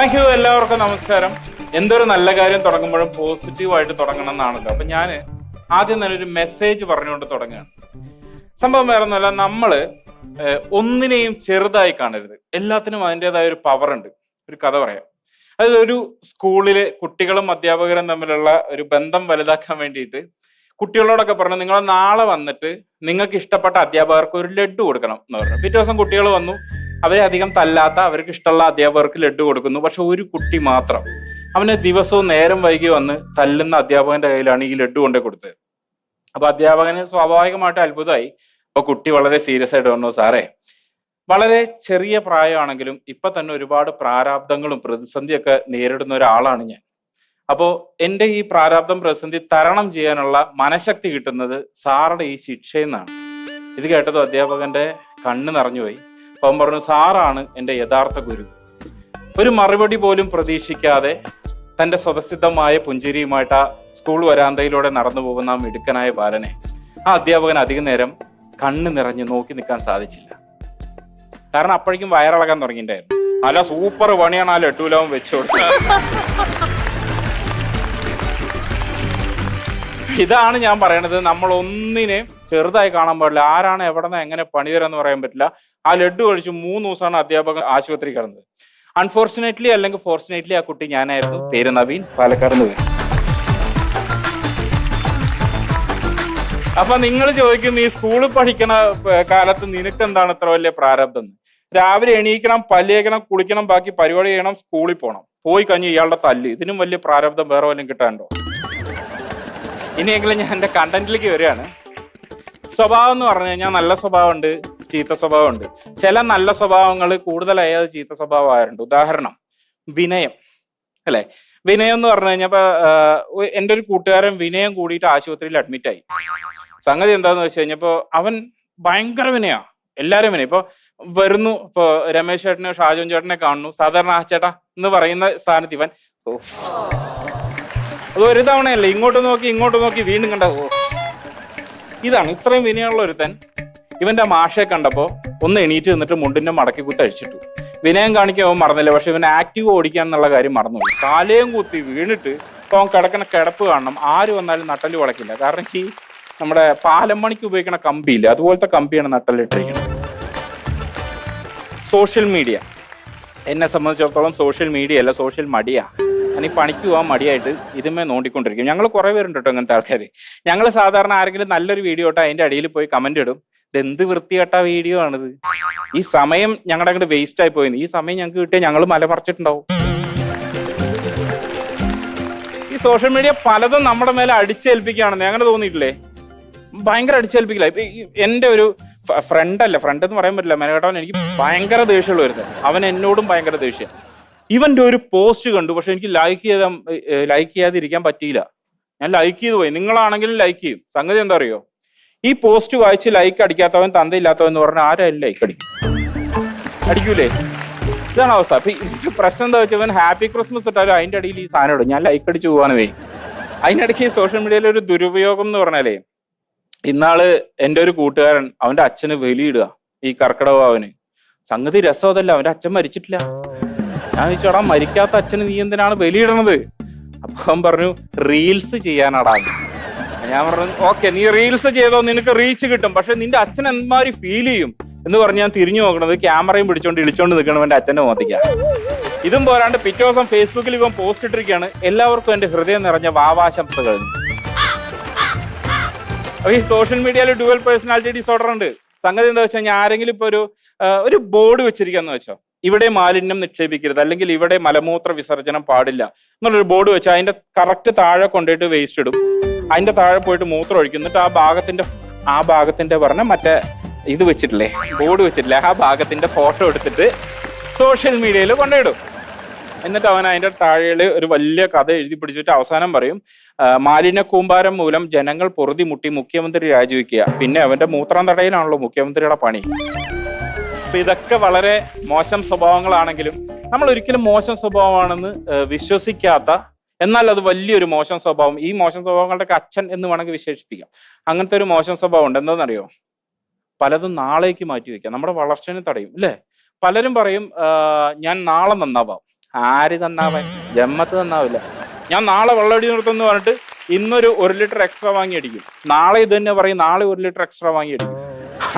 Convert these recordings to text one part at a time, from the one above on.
Thank you. എല്ലാവർക്കും നമസ്കാരം. എന്തൊരു നല്ല കാര്യം തുടങ്ങുമ്പോഴും പോസിറ്റീവായിട്ട് തുടങ്ങണം എന്നാണല്ലോ. അപ്പൊ ഞാൻ ആദ്യം തന്നെ ഒരു മെസ്സേജ് പറഞ്ഞുകൊണ്ട് തുടങ്ങുകയാണ്. സംഭവം വേറെ ഒന്നുമല്ല, നമ്മള് ഒന്നിനെയും ചെറുതായി കാണരുത്. എല്ലാത്തിനും അതിൻ്റെതായ ഒരു പവർ ഉണ്ട്. ഒരു കഥ പറയാം. അതായത് ഒരു സ്കൂളില് കുട്ടികളും അധ്യാപകരും തമ്മിലുള്ള ഒരു ബന്ധം വലുതാക്കാൻ വേണ്ടിയിട്ട് കുട്ടികളോടൊക്കെ പറഞ്ഞു, നിങ്ങൾ നാളെ വന്നിട്ട് നിങ്ങൾക്ക് ഇഷ്ടപ്പെട്ട അധ്യാപകർക്ക് ഒരു ലഡ്ഡു കൊടുക്കണം എന്ന് പറഞ്ഞു. പിറ്റേ ദിവസം കുട്ടികൾ വന്നു. അവരെ അധികം തല്ലാത്ത അവർക്ക് ഇഷ്ടമുള്ള അധ്യാപകർക്ക് ലഡ്ഡു കൊടുക്കുന്നു. പക്ഷെ ഒരു കുട്ടി മാത്രം അവന് ദിവസവും നേരം വൈകി വന്ന് തല്ലുന്ന അധ്യാപകന്റെ കയ്യിലാണ് ഈ ലഡ്ഡു കൊണ്ടേ കൊടുത്തത്. അപ്പൊ അധ്യാപകന് സ്വാഭാവികമായിട്ട് അത്ഭുതമായി. അപ്പൊ കുട്ടി വളരെ സീരിയസ് ആയിട്ട് പറഞ്ഞു, സാറേ, വളരെ ചെറിയ പ്രായമാണെങ്കിലും ഇപ്പൊ തന്നെ ഒരുപാട് പ്രാരാബ്ദങ്ങളും പ്രതിസന്ധിയൊക്കെ നേരിടുന്ന ഒരാളാണ് ഞാൻ. അപ്പോ എന്റെ ഈ പ്രാരാബ്ദം പ്രതിസന്ധി തരണം ചെയ്യാനുള്ള മനഃശക്തി കിട്ടുന്നത് സാറുടെ ഈ ശിക്ഷയിൽ നിന്നാണ്. ഇത് കേട്ടതും അധ്യാപകന്റെ കണ്ണ് നിറഞ്ഞുപോയി. അപ്പം പറഞ്ഞു, സാറാണ് എൻ്റെ യഥാർത്ഥ ഗുരു. ഒരു മറുപടി പോലും പ്രതീക്ഷിക്കാതെ തൻ്റെ സ്വതസിദ്ധമായ പുഞ്ചിരിയുമായിട്ട് ആ സ്കൂൾ വരാന്തയിലൂടെ നടന്നു പോകുന്ന ആ മിടുക്കനായ ബാലനെ ആ അധ്യാപകൻ അധികം നേരം കണ്ണ് നിറഞ്ഞ് നോക്കി നിൽക്കാൻ സാധിച്ചില്ല. കാരണം അപ്പോഴേക്കും വയറിളകാൻ തുടങ്ങിയിട്ടുണ്ടായിരുന്നു. നല്ല സൂപ്പർ പണിയാണ് ആ ലഡ്ഡുലാവും വെച്ചു കൊടുത്തത്. ഇതാണ് ഞാൻ പറയണത്. നമ്മൾ ഒന്നിനെ ചെറുതായി കാണാൻ പാടില്ല. ആരാണ് എവിടെ നിന്ന് എങ്ങനെ പണി തരാന്ന് പറയാൻ പറ്റില്ല. ആ ലഡ്ഡു കഴിച്ച് 3 ദിവസമാണ് അധ്യാപകൻ ആശുപത്രി കിടന്നത്. അൺഫോർച്ചുനേറ്റ്ലി അല്ലെങ്കിൽ ഫോർച്ചുനേറ്റ്ലി ആ കുട്ടി ഞാനായിരുന്നു. പേര് നവീൻ, പാലക്കാട് നിന്ന് വരും. അപ്പൊ നിങ്ങൾ ചോദിക്കും, നീ സ്കൂളിൽ പഠിക്കണ കാലത്ത് നിനക്ക് എന്താണ് ഇത്ര വലിയ പ്രാരബ്ധം? രാവിലെ എണീക്കണം, പല്ലേക്കണം, കുളിക്കണം, ബാക്കി പരിപാടി ചെയ്യണം, സ്കൂളിൽ പോകണം. പോയി കഴിഞ്ഞ് ഇയാളുടെ തല്ല്. ഇതിനും വലിയ പ്രാരബ്ധം വേറെ വല്ലതും കിട്ടാണ്ടോ? ഇനിയെങ്കിലും ഞാൻ എൻ്റെ കണ്ടന്റിലേക്ക് വരികയാണ്. സ്വഭാവം എന്ന് പറഞ്ഞു കഴിഞ്ഞാൽ നല്ല സ്വഭാവമുണ്ട്, ചീത്ത സ്വഭാവമുണ്ട്. ചില നല്ല സ്വഭാവങ്ങൾ കൂടുതലായത് ചീത്ത സ്വഭാവമായിട്ടുണ്ട്. ഉദാഹരണം വിനയം, അല്ലെ? വിനയം എന്ന് പറഞ്ഞു കഴിഞ്ഞപ്പോ എൻ്റെ ഒരു കൂട്ടുകാരൻ വിനയം കൂടിയിട്ട് ആശുപത്രിയിൽ അഡ്മിറ്റായി. സംഗതി എന്താന്ന് വെച്ച് കഴിഞ്ഞപ്പോ അവൻ ഭയങ്കര വിനയാ, എല്ലാരും വിനയം. ഇപ്പൊ വരുന്നു, ഇപ്പൊ രമേശ് ചേട്ടനെ ഷാജോൻ ചേട്ടനെ കാണുന്നു, സാധാരണ ആ ചേട്ടാ എന്ന് പറയുന്ന സ്ഥാനത്ത് ഇവൻ അത് ഒരു തവണയല്ലേ, ഇങ്ങോട്ട് നോക്കി വീണ്ടും കണ്ട. ഇതാണ് ഇത്രയും വിനയമുള്ള ഒരുത്തൻ. ഇവന്റെ മാഷെ കണ്ടപ്പോ ഒന്ന് എണീറ്റ് നിന്നിട്ട് മുണ്ടിന്റെ മടക്കി കുത്തി അഴിച്ചിട്ടു. വിനയം കാണിക്കാൻ അവൻ മറന്നില്ല, പക്ഷെ ഇവൻ ആക്റ്റീവ് ഓടിക്കാൻ എന്നുള്ള കാര്യം മറന്നുപോയി. കാലയും കുത്തി വീണിട്ട് ഇപ്പൊ അവൻ കിടക്കണ കിടപ്പ് കാണണം. ആര് വന്നാലും നട്ടല് വളക്കില്ല. കാരണം ഈ നമ്മുടെ പാലം മണിക്ക് ഉപയോഗിക്കണ കമ്പിയില്ല, അതുപോലത്തെ കമ്പിയാണ് നട്ടലിട്ടിരിക്കുന്നത്. സോഷ്യൽ മീഡിയ എന്നെ സംബന്ധിച്ചിടത്തോളം സോഷ്യൽ മീഡിയ അല്ല, സോഷ്യൽ മടിയാ. ഞാൻ ഈ പണിക്ക് പോകാൻ മടിയായിട്ട് ഇതുമേ നോണ്ടിക്കൊണ്ടിരിക്കും. ഞങ്ങൾ കുറെ പേരുണ്ട് കേട്ടോ അങ്ങനത്തെ ആൾക്കാർ. ഞങ്ങൾ സാധാരണ ആരെങ്കിലും നല്ലൊരു വീഡിയോ ഇട്ടാൽ അതിന്റെ അടിയിൽ പോയി കമന്റ് ഇടും, ഇതെന്ത് വൃത്തികെട്ട വീഡിയോ ആണിത്, ഈ സമയം ഞങ്ങളുടെ അങ്ങോട്ട് വേസ്റ്റ് ആയി പോയി, ഈ സമയം ഞങ്ങൾക്ക് കിട്ടിയാൽ ഞങ്ങൾ മലമറിച്ചിട്ടുണ്ടാവും. ഈ സോഷ്യൽ മീഡിയ പലതും നമ്മുടെ മേലെ അടിച്ചേൽപ്പിക്കുകയാണെന്ന് അങ്ങനെ തോന്നിയിട്ടില്ലേ? ഭയങ്കര അടിച്ചേൽപ്പിക്കില്ല. ഇപ്പൊ എന്റെ ഒരു ഫ്രണ്ട് എന്ന് പറയാൻ പറ്റില്ല, മെനകെട്ടവൻ എനിക്ക് ഭയങ്കര ദേഷ്യമുള്ള വരുന്നത്. അവൻ എന്നോടും ഭയങ്കര ദേഷ്യം. ഇവന്റെ ഒരു പോസ്റ്റ് കണ്ടു, പക്ഷെ എനിക്ക് ലൈക്ക് ചെയ്യാതിരിക്കാൻ പറ്റിയില്ല. ഞാൻ ലൈക്ക് ചെയ്തു പോയി. നിങ്ങളാണെങ്കിലും ലൈക്ക് ചെയ്യും. സംഗതി എന്താ അറിയോ, ഈ പോസ്റ്റ് വായിച്ച് ലൈക്ക് അടിക്കാത്തവൻ തന്തയില്ലാത്തവൻ എന്ന് പറഞ്ഞാൽ ആരായാലും ലൈക്ക് അടിക്കൂലേ? ഇതാണ് അവസ്ഥ. അപ്പൊ പ്രശ്നം എന്താ വെച്ചാൽ, ഇവൻ ഹാപ്പി ക്രിസ്മസ് ഇട്ടാലും അതിന്റെ അടിയിൽ ഈ സാധനം ഇടും, ഞാൻ ലൈക്ക് അടിച്ച് പോകാൻ വേ. അതിനിടയ്ക്ക് സോഷ്യൽ മീഡിയയിലെ ഒരു ദുരുപയോഗം എന്ന് പറഞ്ഞാലേ, ഇന്നാള് എൻ്റെ ഒരു കൂട്ടുകാരൻ അവന്റെ അച്ഛന് വെലിയിടുക, ഈ കർക്കിടവാവിന്. സംഗതി രസം അതല്ല, അവന്റെ അച്ഛൻ മരിച്ചിട്ടില്ല. ഞാൻ ചോദിച്ചോടാ, മരിക്കാത്ത അച്ഛന് നീ എന്തിനാണ് ബലിയിടണത്? അപ്പൊ അവൻ പറഞ്ഞു, റീൽസ് ചെയ്യാനാടാ. ഞാൻ പറഞ്ഞു, ഓക്കെ, നീ റീൽസ് ചെയ്തോ, നിനക്ക് റീച്ച് കിട്ടും, പക്ഷെ നിന്റെ അച്ഛൻ എന്മാതിരി ഫീൽ ചെയ്യും എന്ന് പറഞ്ഞ് ഞാൻ തിരിഞ്ഞു നോക്കണത് ക്യാമറയും പിടിച്ചോണ്ട് ഇളിച്ചോണ്ട് നിൽക്കണം എന്റെ അച്ഛന്റെ മുഖത്തേക്കാ. ഇതും പോരാണ്ട് പിറ്റേ ദിവസം ഫേസ്ബുക്കിൽ ഇവൻ പോസ്റ്റ് ഇട്ടിരിക്കുകയാണ്, എല്ലാവർക്കും എന്റെ ഹൃദയം നിറഞ്ഞ വാവാശംസകൾ. അപ്പൊ ഈ സോഷ്യൽ മീഡിയയിൽ ഡ്യുവൽ പേഴ്സണാലിറ്റി ഡിസോർഡർ ഉണ്ട്. സംഗതി എന്താ വെച്ചാൽ, ഞാൻ ആരെങ്കിലും ഇപ്പൊ ഒരു ബോർഡ് വെച്ചിരിക്കാന്ന് വെച്ചോ, ഇവിടെ മാലിന്യം നിക്ഷേപിക്കരുത്, അല്ലെങ്കിൽ ഇവിടെ മലമൂത്ര വിസർജനം പാടില്ല എന്നുള്ളൊരു ബോർഡ് വെച്ചാൽ അതിന്റെ കറക്റ്റ് താഴെ കൊണ്ടുപോയിട്ട് വേസ്റ്റ് ഇടും. അതിന്റെ താഴെ പോയിട്ട് മൂത്രം ഒഴിക്കും. എന്നിട്ട് ആ ഭാഗത്തിന്റെ പറഞ്ഞ മറ്റേ ഇത് വെച്ചിട്ടില്ലേ, ബോർഡ് വെച്ചിട്ടില്ലേ, ആ ഭാഗത്തിന്റെ ഫോട്ടോ എടുത്തിട്ട് സോഷ്യൽ മീഡിയയിൽ കൊണ്ടുപോയിടും. എന്നിട്ട് അവൻ അതിന്റെ താഴെ ഒരു വലിയ കഥ എഴുതി പിടിച്ചിട്ട് അവസാനം പറയും, മാലിന്യ കൂമ്പാരം മൂലം ജനങ്ങൾ പൊറുതി മുട്ടി മുഖ്യമന്ത്രി രാജിവെക്കുക. പിന്നെ അവന്റെ മൂത്രം തടയിലാണല്ലോ മുഖ്യമന്ത്രിയുടെ പണി. അപ്പൊ ഇതൊക്കെ വളരെ മോശം സ്വഭാവങ്ങളാണെങ്കിലും നമ്മൾ ഒരിക്കലും മോശം സ്വഭാവമാണെന്ന് വിശ്വസിക്കാത്ത, എന്നാൽ അത് വലിയൊരു മോശം സ്വഭാവം, ഈ മോശം സ്വഭാവങ്ങളുടെ അച്ഛൻ എന്ന് വേണമെങ്കിൽ വിശേഷിപ്പിക്കാം. അങ്ങനത്തെ ഒരു മോശം സ്വഭാവം ഉണ്ട്. എന്താണെന്നറിയോ? പലതും നാളേക്ക് മാറ്റി വെക്കാം, നമ്മുടെ വളർച്ചനെ തടയും, അല്ലേ? പലരും പറയും ഞാൻ നാളെ നന്നാവാം, ആര് തന്നാവൻ? ജമ്മത്ത് തന്നാവില്ല. ഞാൻ നാളെ വെള്ളമടി നിർത്തുമെന്ന് പറഞ്ഞിട്ട് ഇന്നൊരു 1 ലിറ്റർ എക്സ്ട്രാ വാങ്ങി അടിക്കും, നാളെ ഇത് തന്നെ പറയും, നാളെ 1 ലിറ്റർ എക്സ്ട്രാ വാങ്ങി അടിക്കും.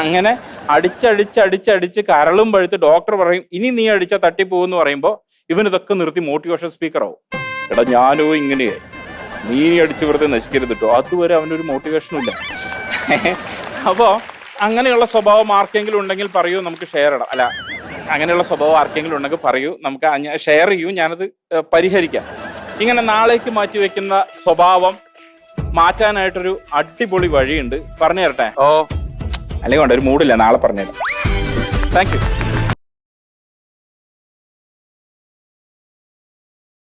അങ്ങനെ അടിച്ചടിച്ച് കരളും പഴുത്ത് ഡോക്ടർ പറയും ഇനി നീ അടിച്ചാൽ തട്ടിപ്പോകുമെന്ന് പറയുമ്പോൾ ഇവനിതൊക്കെ നിർത്തി മോട്ടിവേഷൻ സ്പീക്കർ ആവും. എടാ ഞാനോ ഇങ്ങനെയായി, നീ അടിച്ച് വെറുതെ നശിക്കരുത് കേട്ടോ. അതുവരെ അവനൊരു മോട്ടിവേഷനും ഇല്ല. അപ്പോൾ അങ്ങനെയുള്ള സ്വഭാവം ആർക്കെങ്കിലും ഉണ്ടെങ്കിൽ പറയൂ, നമുക്ക് ഷെയർ ഇടാം. അല്ല, അങ്ങനെയുള്ള സ്വഭാവം ആർക്കെങ്കിലും ഉണ്ടെങ്കിൽ പറയൂ, നമുക്ക് ഷെയർ ചെയ്യൂ, ഞാനത് പരിഹരിക്കാം. ഇങ്ങനെ നാളേക്ക് മാറ്റി വെക്കുന്ന സ്വഭാവം മാറ്റാനായിട്ടൊരു അടിപൊളി വഴിയുണ്ട്, പറഞ്ഞു തരട്ടെ? അല്ലെങ്കിൽ കൊണ്ട് ഒരു മൂടില്ല, നാളെ പറഞ്ഞുതരാം. Thank you.